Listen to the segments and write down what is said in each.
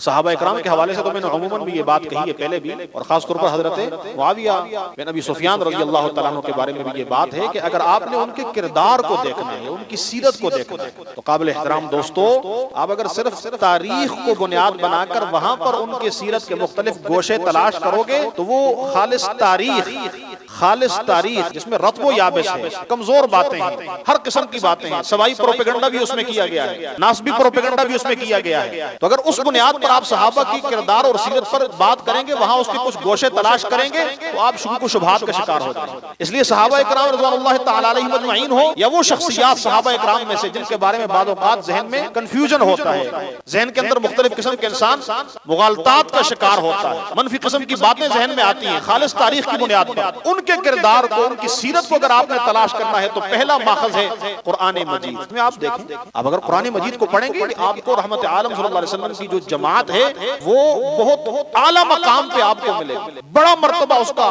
صحابہ اکرام کے حوالے سے تو میں نے عموماً بھی یہ بات کہی ہے پہلے بھی، اور خاص طور پر حضرت معاویہ بن ابی سفیان رضی اللہ تعالیٰ عنہ کے بارے میں بھی یہ بات ہے کہ اگر آپ نے ان کے کردار کو دیکھنا ہے، ان کی سیرت کو دیکھنا ہے، تو قابل احترام دوستو، آپ اگر صرف تاریخ کو بنیاد بنا کر وہاں پر ان کے سیرت کے مختلف گوشے تلاش کرو گے تو وہ خالص تاریخ جس میں رطب و یابس ہے، کمزور باتیں ہیں، ہر قسم کی باتیں ہیں، سوائی پروپیگنڈا بھی اس میں کیا گیا ہے، ناسبی پروپیگنڈا بھی اس میں کیا گیا ہے۔ تو اگر اس بنیاد پر آپ صحابہ کی کردار اور سیرت پر بات کریں گے، وہاں اس کے کچھ گوشے تلاش کریں گے تو آپ شکوک و شبہات کا شکار ہو جائیں گے۔ اس لیے صحابہ اکرام رضوان اللہ تعالی علیہم اجمعین ہو یا وہ شخصیات صحابہ اکرام میں سے جن کے بارے میں بعض اوقات ذہن میں کنفیوژن ہوتا ہے، ذہن کے اندر مختلف قسم کے انسان مغالطات کا شکار ہوتا ہے، منفی قسم کی باتیں ذہن میں آتی ہیں خالص تاریخ کی بنیاد پر، ان کے کردار کو، ان کی سیرت کو اگر آپ نے تلاش کرنا ہے تو پہلا ماخذ ہے قرآن مجید۔ اس میں آپ دیکھیں، آپ اگر قرآن مجید کو پڑھیں گے آپ کو رحمت عالم صلی اللہ علیہ وسلم کی جو جماعت ہے وہ بہت اعلیٰ مقام پہ آپ کو ملے گی، بڑا مرتبہ اس کا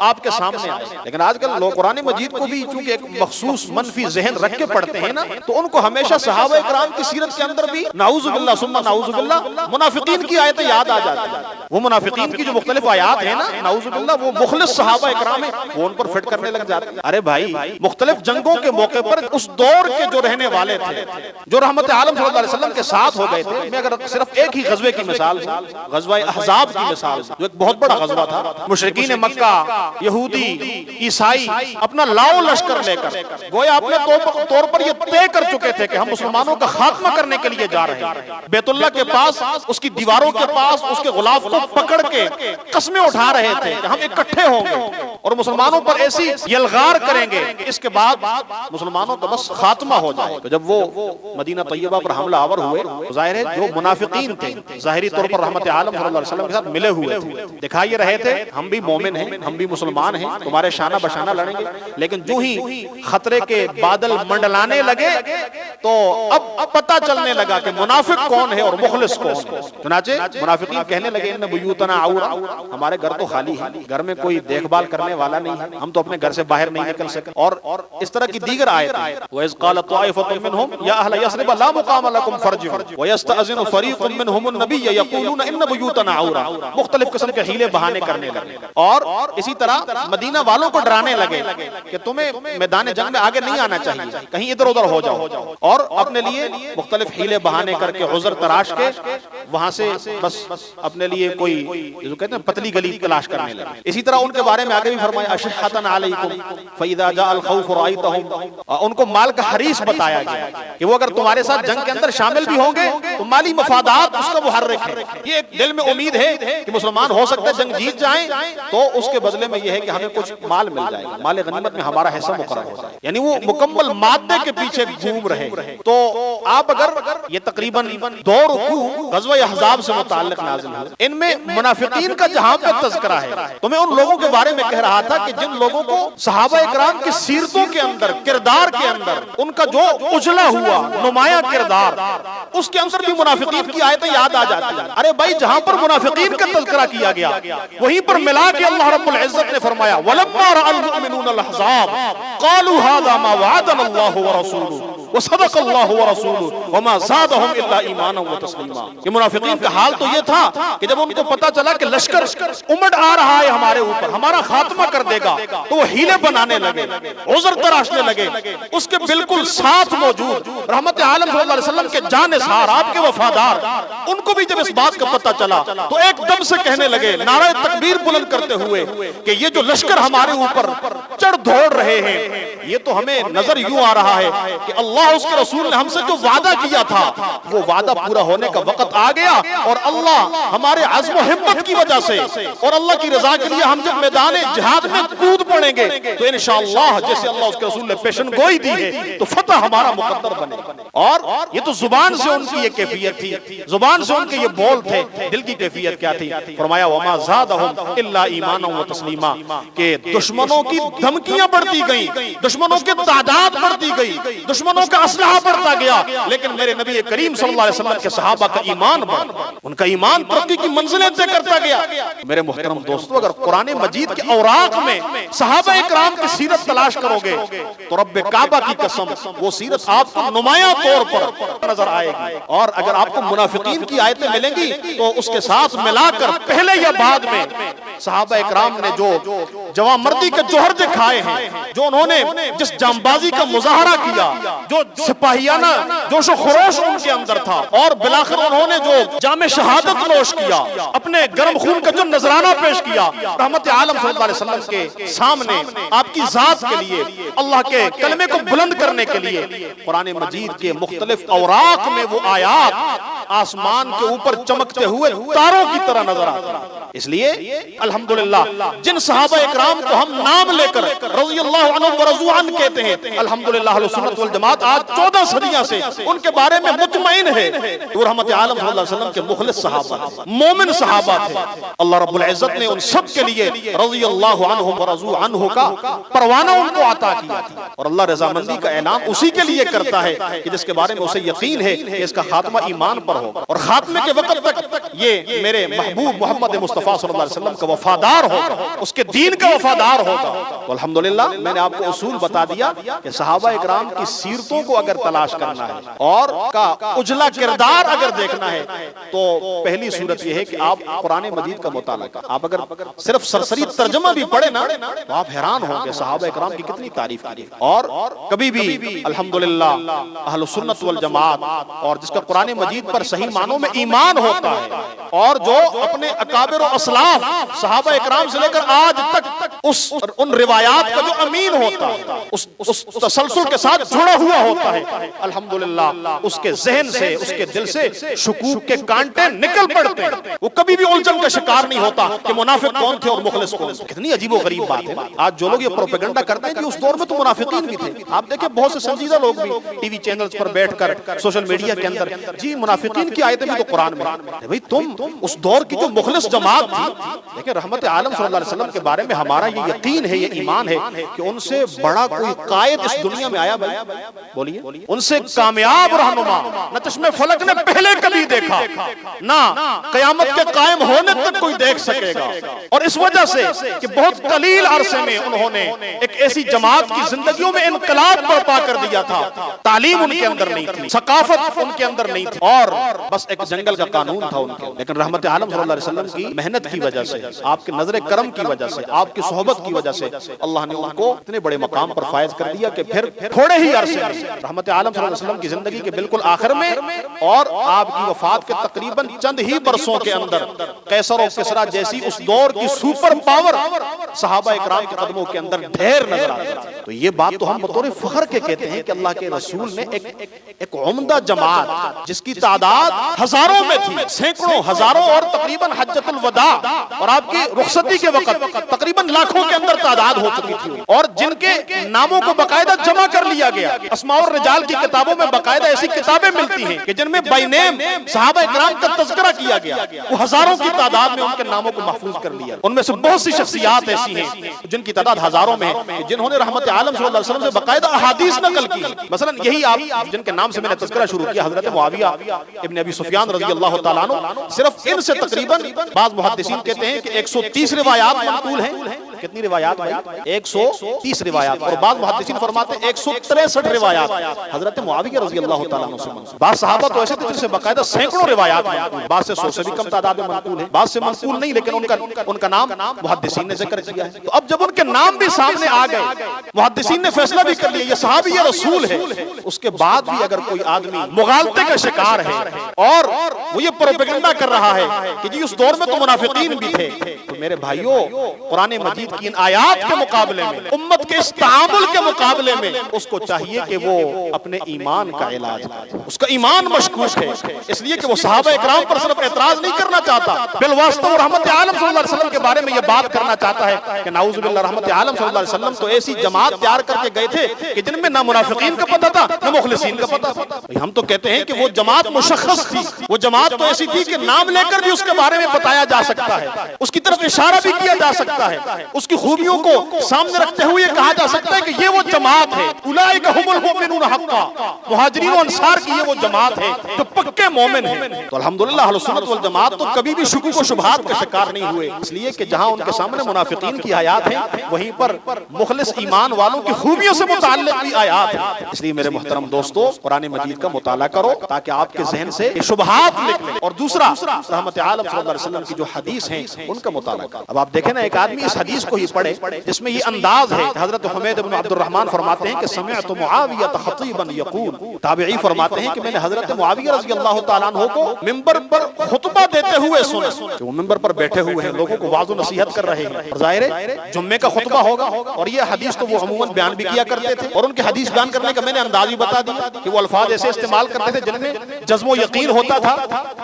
آپ کے سامنے آئے۔ لیکن آج کل لوگ قرآن مجید کو بھی چونکہ ایک مخصوص منفی ذہن رکھ کے پڑھتے ہیں نا، تو ان کو ہمیشہ صحابہ اکرام کی سیرت کے اندر بھی نعوذ باللہ ثم نعوذ باللہ منافقین کی آیتیں یاد آ جاتی ہیں۔ وہ منافقین کی جو مختلف آیات ہیں نا، نعوذ باللہ، وہ مخلص صحابہ اکرام ہیں، وہ ان پر فٹ کرنے لگ جاتے ہیں۔ ارے بھائی، مختلف جنگوں کے موقع پر اس دور کے جو رہنے والے تھے، جو رحمت عالم صلی اللہ علیہ وسلم کے ساتھ ہو گئے تھے، میں اگر صرف ایک ہی غزوے کی مثال دوں، غزوہ احزاب کی مثال، جو ایک بہت بڑا غزوہ تھا، مشرکین مکہ، یہودی، عیسائی اپنا لاؤ لشکر لے کر گویا اپنے طور پر یہ طے کر چکے تھے کہ ہم مسلمانوں کا خاتمہ کرنے کے لیے جا رہے ہیں۔ بیت اللہ کے پاس، اس کی دیواروں کے پاس اس کے غلاف کو پکڑ کے قسمیں اٹھا رہے تھے کہ ہم اکٹھے ہوں گے اور مسلمانوں پر ایسی یلغار کریں گے اس کے بعد مسلمانوں کا بس خاتمہ ہو جائے۔ تو جب وہ مدینہ طیبہ پر حملہ آور ہوئے، ظاہر ہے جو منافقین تھے ظاہری طور پر رحمت عالم صلی اللہ علیہ وسلم کے ساتھ ملے ہوئے تھے، دکھا یہ رہے تھے ہم بھی مومن ہیں، ہم بھی مسلمان ہیں، تمہارے شانہ بشانہ لڑیں گے۔ لیکن جو ہی خطرے کے بادل منڈلانے لگے تو اب پتہ چلنے لگا کہ منافق کون ہے اور مخلص کون ہے۔ چنانچہ منافقین کہنے لگے ان بیوتنا عورا، ہمارے گھر تو خالی ہے، گھر میں کوئی دیکھ بھال کرنے والا نہیں ہے، ہم تو اپنے گھر سے باہر نہیں نکل سکتے، اور اس طرح کی دیگر آیتیں۔ وَإِذْ قَالَتْ طَائِفَةٌ مِّنْهُمْ يَا أَهْلَ يَثْرِبَ لَا مُقَامَ لَكُمْ فَارْجِعُوا وَيَسْتَأْذِنُ فَرِيقٌ مِّنْهُمُ النَّبِيَّ يَقُولُونَ إِنَّ بُيُوتَنَا عَوْرَةٌ، مختلف قسم کے حیلے بہانے کرنے لگے، اور اسی طرح مدینہ والوں کو ڈرانے لگے کہ تمہیں میدان جنگ میں آگے نہیں آنا چاہیے، کہیں ادھر ادھر ہو جاؤ، اور اپنے لیے مختلف حیلے بہانے کر کے عذر تراش کے وہاں سے بس اپنے لیے کوئی جو کہتے ہیں پتلی گلی تلاش کرنے لگے۔ اسی طرح ان کے بارے میں آگے بھی فرمایا اشحۃ علیکم فاذا جاء الخوف رأیتهم، ان کو مال کا حریص بتایا گیا کہ وہ اگر تمہارے ساتھ جنگ کے اندر شامل بھی ہوں گے تو مالی مفادات اس کا محرک ہے، یہ ایک دل میں امید ہے کہ مسلمان ہو سکتا ہے جنگ جیت جائیں تو اس کے بدلے میں یہ ہے کہ ہمیں کچھ مال مل جائے گا، مال غنیمت میں ہمارا حصہ مقرر ہو جائے، یعنی وہ مکمل مادے کے پیچھے گھوم رہے۔ تو آپ اگر یہ تقریباً 2 رکوع غزوہ احزاب سے متعلق نازل ہوئے، ان میں منافقین کا جہاں پہ تذکرہ ہے، تو میں ان لوگوں کے بارے میں کہہ رہا تھا کہ جن لوگوں کو صحابہ اکرام کی سیرتوں کے اندر، کردار کے اندر ان کا جو اجلا ہوا نمایاں کردار، اس کے اندر بھی منافقین کی آیتیں یاد آ جاتی ہیں۔ ارے بھائی، جہاں پر منافقین کا تذکرہ کیا گیا وہیں پر ملا کے اللہ رب العزت نے فرمایا وَلَمَّا رَأَى الْمُؤْمِنُونَ الْأَحْزَابَ قَالُوا هَذَا مَا وَعَدَنَا اللَّهُ وَرَسُولُهُ وَصَدَقَ اللَّهُ وَرَسُولُهُ وَمَا زَادَهُمْ إِلَّا إِيمَانًا وَتَسْلِيمًا۔ یہ منافقین کا حال تو یہ تھا کہ جب ان کو پتا چلا کہ لشکر امڑ آ رہا ہے ہمارے اوپر، ہمارا خاتمہ کر دے گا، تو وہ حیلے بنانے لگے، عذر تراشنے لگے۔ اس کے بالکل ساتھ موجود رحمت عالم صلی اللہ علیہ وسلم کے جانثار، آپ کے وفادار، ان کو بھی جب اس بات کا پتا چلا تو ایک دم سے کہنے لگے نعرہ تکبیر بلند کرتے ہوئے کہ یہ جو لشکر ہمارے اوپر چڑھ دوڑ رہے ہیں، یہ تو ہمیں نظر یوں آ رہا ہے کہ اللہ اس کے رسول نے ہم سے جو وعدہ کیا تھا وہ وعدہ پورا ہونے کا وقت آ گیا، اور اللہ ہمارے عزم و ہمت کی وجہ سے اور اللہ کی رضا کے لیے ہم جب میدان جہاد میں کود پڑیں گے تو انشاءاللہ جیسے اللہ اس کے رسول نے پیشن گوئی دی ہے تو فتح ہمارا مقدر بنے۔ اور یہ تو زبان سے ان کی یہ کیفیت تھی، زبان سے ان کے یہ بول تھے، دل کی کیفیت کیا تھی؟ فرمایا وما زادہم الا ایمانا و تسلیما، کہ دشمنوں کی دھمکیاں بڑھتی گئیں، دشمنوں کی تعداد بڑھتی گئی، دشمنوں کا اسلحہ بڑھتا گیا، لیکن میرے نبی کریم صلی اللہ علیہ وسلم کے صحابہ کا ایمان بڑھا، ان کا ایمان ترقی کی منزلیں طے کرتا گیا۔ میرے محترم دوستو، اگر قرآن مجید کے اوراق میں صحابہ اکرام کی سیرت تلاش کرو گے تو رب کعبہ کی قسم وہ سیرت آپ کو نمایاں طور پر نظر آئے گی. اور اگر آپ کو منافقین کی آیتیں ملیں گی تو اس کے ساتھ ملا کر پہلے یا بعد میں صحابہ اکرام نے جو جوان مردی کے جوہر دکھائے ہیں، جو انہوں نے جس جانبازی کا مظاہرہ کیا، جو سپاہیانہ جوش و خروش ان کے اندر تھا، اور بالآخر انہوں نے جو جام شہادت نوش کیا، اپنے گرم خون کا جو نذرانہ پیش کیا رحمت عالم صلی اللہ علیہ وسلم کے سامنے آپ کی ذات کے لیے، اللہ کے کلمے کو بلند کرنے کے لیے، قرآن مجید کے مختلف اوراق میں وہ آیات آسمان کے اوپر چمکتے ہوئے تاروں کی طرح نظر آتے ہیں. اس لیے الحمدللہ جن صحابہ اکرام کو ہم نام لے کر رضی اللہ عنہ ورضوا عنہ کہتے ہیں، الحمدللہ اہل سنت والجماعت آج 14 صدیاں سے ان کے بارے میں مطمئن ہے وہ رحمت عالم صلی اللہ علیہ وسلم کے مخلص صحابہ، مومن صحابہ تھے. اللہ رب العزت نے ان سب کے لیے رضی اللہ عنہ ورضوا عنہ کا پروانہ ان کو عطا کیا، اور اللہ رضامندی کا اعلان اسی کے لیے کرتا ہے کہ جس کے بارے میں اسے یقین ہے کہ اس کا خاتمہ ایمان پر ہوگا، اور خاتمے کے وقت تک یہ میرے محبوب محمد مصطفیٰ صلی اللہ علیہ وسلم کا وفادار ہوگا، اس کے دین کا وفادار ہوگا. تو الحمدللہ میں نے آپ کو اصول بتا دیا کہ صحابہ اکرام کی سیرتوں کو اگر تلاش کرنا ہے اور کا اجلا کردار اگر دیکھنا ہے تو پہلی صورت یہ ہے کہ آپ قرآن مجید کا مطالعہ کریں. آپ اگر صرف سرسری ترجمہ بھی پڑھیں نا تو آپ حیران ہوں کہ صحابہ اکرام کی کتنی تعریف کی. اور کبھی بھی الحمدللہ اہل سنت والجماعت اور جس کا قرآن مجید پر صحیح معنوں میں ایمان ہوتا ہے اور جو اپنے اکابر و اسلاف صحابہ اکرام سے لے کر آج تک ان روایات کا جو امین ہوتا ہے، اس تسلسل کے ساتھ جڑا ہوا ہوتا ہے، الحمدللہ اس کے ذہن سے، اس کے دل سے شکوک کے کانٹے نکل پڑتے ہیں. وہ کبھی بھی الجھن کا شکار نہیں ہوتا کہ منافق کون تھے اور مخلص کون تھے. کتنی عجیب و غریب بات ہے. آج جو لوگ یہ پروپیگنڈا کرتے ہیں کہ اس دور میں تو منافقین بھی تھے. آپ دیکھیں بہت سے سنجیدہ لوگ بھی ٹی وی چینلز پر بیٹھ کر سوشل میڈیا کے اندر جی منافقین کی آیتیں بھی تو قرآن میں. بھئی تم اس دور کی جو مخلص جماعت تھی، لیکن رحمت عالم صلی اللہ علیہ وسلم کے بارے میں ہمارا یہ یقین ہے، یہ ایمان ہے کہ ان سے بڑا کوئی قائد اس دنیا میں آیا بھائی بولیے، ان سے کامیاب رہنما نہ چشمے فلک نے پہلے کبھی دیکھا، نہ قیامت کے قائم ہونے تک کوئی دیکھ سکے گا. اور اس وجہ سے کہ بہت قلیل عرصے میں انہوں نے ایک ایسی جماعت کی زندگیوں میں انقلاب برپا کر دیا تھا. تعلیم ان کے اندر نہیں تھی، ثقافت ان کے اندر نہیں تھی، اور بس ایک جنگل کا قانون تھا ان کے. لیکن رحمت عالم صلی اللہ علیہ وسلم کی محنت کی وجہ سے، آپ کے نظر کرم کی وجہ سے، آپ کی صحبت کی وجہ سے اللہ نے ان کو اتنے بڑے مقام پر فائز کر دیا کہ پھر تھوڑے ہی عرصے میں رحمت عالم صلی اللہ علیہ وسلم کی زندگی کے بالکل آخر میں اور آپ کی وفات کے تقریباً چند ہی برسوں کے اندر قیصر و کسریٰ جیسی اس دور کی سپر پاور صحابہ اکرام کے قدموں کے اندر ڈھیر نظر آتی ہے. تو یہ بات تو ہم بطور فخر کے کہتے ہیں کہ اللہ کے رسول نے ایک عمدہ جماعت جس کی تعداد ہزاروں میں تھی، سینکڑوں ہزاروں، اور تقریباً حجۃ الوداع اور آپ کی رخصتی کے وقت تقریباً لاکھوں کے اندر تعداد ہو چکی تھی، اور جن کے ناموں کو باقاعدہ جمع کر لیا گیا. اسماء الرجال کی کتابوں میں باقاعدہ ایسی کتابیں ملتی ہیں کہ جن میں بائی نیم صحابہ اکرام کا تذکرہ کیا گیا. وہ ہزاروں کی تعداد میں ان کے ناموں کو محفوظ کر لیا. ان میں سے بہت سی شخصیات ایسی ہیں جن کی تعداد ہزاروں میں ہے، جنہوں نے رحمت عالم صلی اللہ علیہ وسلم سے باقاعدہ احادیث نقل کی. مثلا یہی آپ جن کے نام سے میں نے تذکرہ شروع کیا، حضرت معاویہ ابن ابی سفیان رضی اللہ تعالیٰ عنہ، صرف ان سے تقریباً بعض محدثین کہتے ہیں کہ 130 روایات منقول ہیں. کتنی روایات بھائی؟ 130 روایات. اور بعض محدثین فرماتے ہیں 163 روایات حضرت معاویہ رضی اللہ تعالیٰ عنہ سے منقول. بعض صحابہ تو ایسے تھے جن سے باقاعدہ سینکڑوں روایات منقول ہیں، بعض سے 100 سے بھی کم تعداد میں منقول ہیں، بعض سے منقول نہیں لیکن ان کا نام محدثین نے ذکر کیا ہے. تو اب جب ان کے نام بھی سامنے آ گئے، محدثین نے فیصلہ بھی کر لیا یہ صحابی رسول ہے، اس کے بعد بھی اگر کوئی آدمی مغالطے کا شکار ہے اور وہ یہ پروپیگنڈا کر رہا ہے کہ جی اس دور میں تو منافقین بھی تھے، تو میرے بھائیوں قرآن مجید کی ان آیات کے مقابلے میں، امت کے اس تعامل کے مقابلے میں اس کو چاہیے کہ وہ اپنے ایمان کا علاج کرے. اس کا ایمان مشکوک ہے، اس لیے کہ وہ صحابہ اکرام پر صرف اعتراض نہیں کرنا چاہتا، بالواسطہ وہ رحمت عالم صلی اللہ علیہ وسلم کے بارے میں یہ بات کرنا چاہتا ہے کہ نعوذ باللہ رحمت عالم صلی اللہ علیہ وسلم تو ایسی جماعت تیار کر کے گئے تھے کہ جن میں نہ منافقین کا پتہ تھا نہ مخلصین کا پتہ تھا. ہم تو کہتے ہیں کہ وہ جماعت مشخص تھی، وہ جماعت تو ایسی تھی کہ نام لے کر بھی اس کے بارے میں بتایا جا سکتا ہے، اس کی طرف اشارہ بھی کیا جا سکتا ہے. اس کی خوبیوں کو سامنے رکھتے ہوئے یہ کہا جا سکتا ہے کہ یہ وہ جماعت ہے، اولئک ھم المؤمنون حقا، مہاجرین و انصار کی یہ وہ جماعت ہے جو پکے مومن ہیں۔ تو الحمدللہ اہل سنت والجماعت تو کبھی بھی شکوک و شبہات کا شکار نہیں ہوئے، اس لیے کہ جہاں ان کے سامنے منافقین کی آیات ہیں وہیں پر مخلص ایمان والوں کی خوبیوں سے متعلق بھی آیات ہیں۔ اس لیے میرے محترم دوستو قرآن مجید کا مطالعہ کرو تاکہ آپ کے ذہن سے شبہات نکلیں، اور دوسرا رحمت عالم صلی اللہ علیہ وسلم کی جو حدیث ہیں ان کا مطالعہ کرو۔ اب آپ دیکھیں نا، ایک آدمی اس حدیث کو ہی پڑھے جس میں یہ انداز ہے، حضرت حمید بن عبد الرحمن فرماتے ہیں کہ سمعت معاویہ خطیبا یقول، تابعی فرماتے ہیں کہ میں نے حضرت معاویہ رضی اللہ تعالیٰ عنہ کو منبر پر خطبہ دیتے ہوئے سنا کہ وہ منبر پر بیٹھے ہوئے ہیں، لوگوں کو واعظ و نصیحت کر رہے ہیں، ظاہر ہے جمعے کا خطبہ ہوگا، اور یہ حدیث تو وہ عموماً بیان بھی کیا کرتے تھے، اور ان کے حدیث بیان کرنے کا میں نے انداز بھی بتا دیا کہ وہ الفاظ ایسے استعمال کرتے تھے جن میں جزم و یقین ہوتا تھا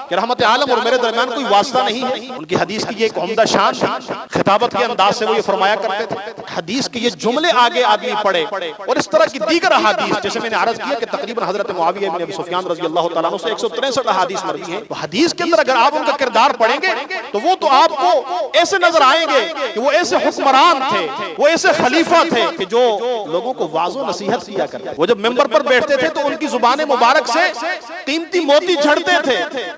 کہ رحمت عالم اور میرے درمیان کوئی واسطہ نہیں ہے۔ ان کی حدیث کی یہ ایک عمدہ شان تھی، خطابت کے انداز سے وہ یہ فرمایا کرتے تھے، حدیث کے یہ جملے آگے آدمی پڑھے، اور اس طرح کی دیگر احادیث جیسے میں نے عرض کیا کہ تقریباً حضرت معاویہ بن ابی سفیان رضی اللہ تعالیٰ عنہ سے 163 احادیث مروی ہیں، تو حدیث کے اندر اگر آپ ان کا کردار پڑھیں گے تو وہ تو آپ کو ایسے نظر آئیں گے کہ وہ ایسے حکمران تھے، وہ ایسے خلیفہ تھے کہ جو لوگوں کو واعظ و نصیحت کیا کرتے۔ وہ جب ممبر پر بیٹھتے تھے تو ان کی زبان مبارک سے قیمتی موتی جھڑتے تھے،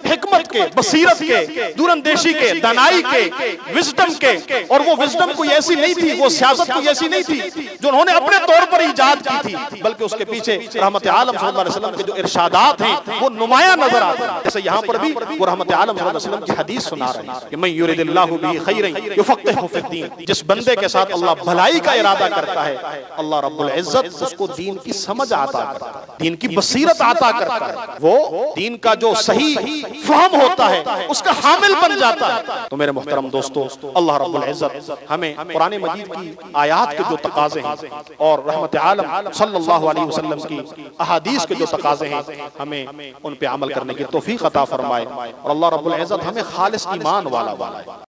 حکمت کے، بصیرت کے، دور اندیشی کے، دانائی کے، وزڈم کے، اور وہ وزڈم کوئی ایسی نہیں تھی، وہ سیاست کوئی ایسی نہیں تھی جو انہوں نے اپنے طور پر ایجاد کی تھی، بلکہ اس کے پیچھے رحمت عالم صلی اللہ علیہ وسلم کے جو ارشادات ہیں وہ نمایاں نظر آتے ہیں۔ جیسے یہاں پر بھی وہ رحمت عالم صلی اللہ علیہ وسلم کی حدیث سنا رہے ہیں کہ من یرید اللہ بہ خیرا یفقہہ فی الدین، جس بندے کے ساتھ اللہ بھلائی کا ارادہ کرتا ہے اللہ رب العزت اس کو دین کی سمجھ عطا کرتا ہے، دین کی بصیرت عطا کرتا ہے، وہ دین کا جو صحیح فہم ہوتا ہے اس کا حامل بن جاتا ہے۔ تو میرے محترم دوستو، اللہ رب العزت ہمیں قرآن مجید کی آیات کے جو تقاضے ہیں اور رحمت عالم صلی اللہ علیہ وسلم کی احادیث کے جو تقاضے ہیں ہمیں ان پہ عمل کرنے کی توفیق عطا فرمائے، اور اللہ رب العزت ہمیں خالص ایمان والا بنائے۔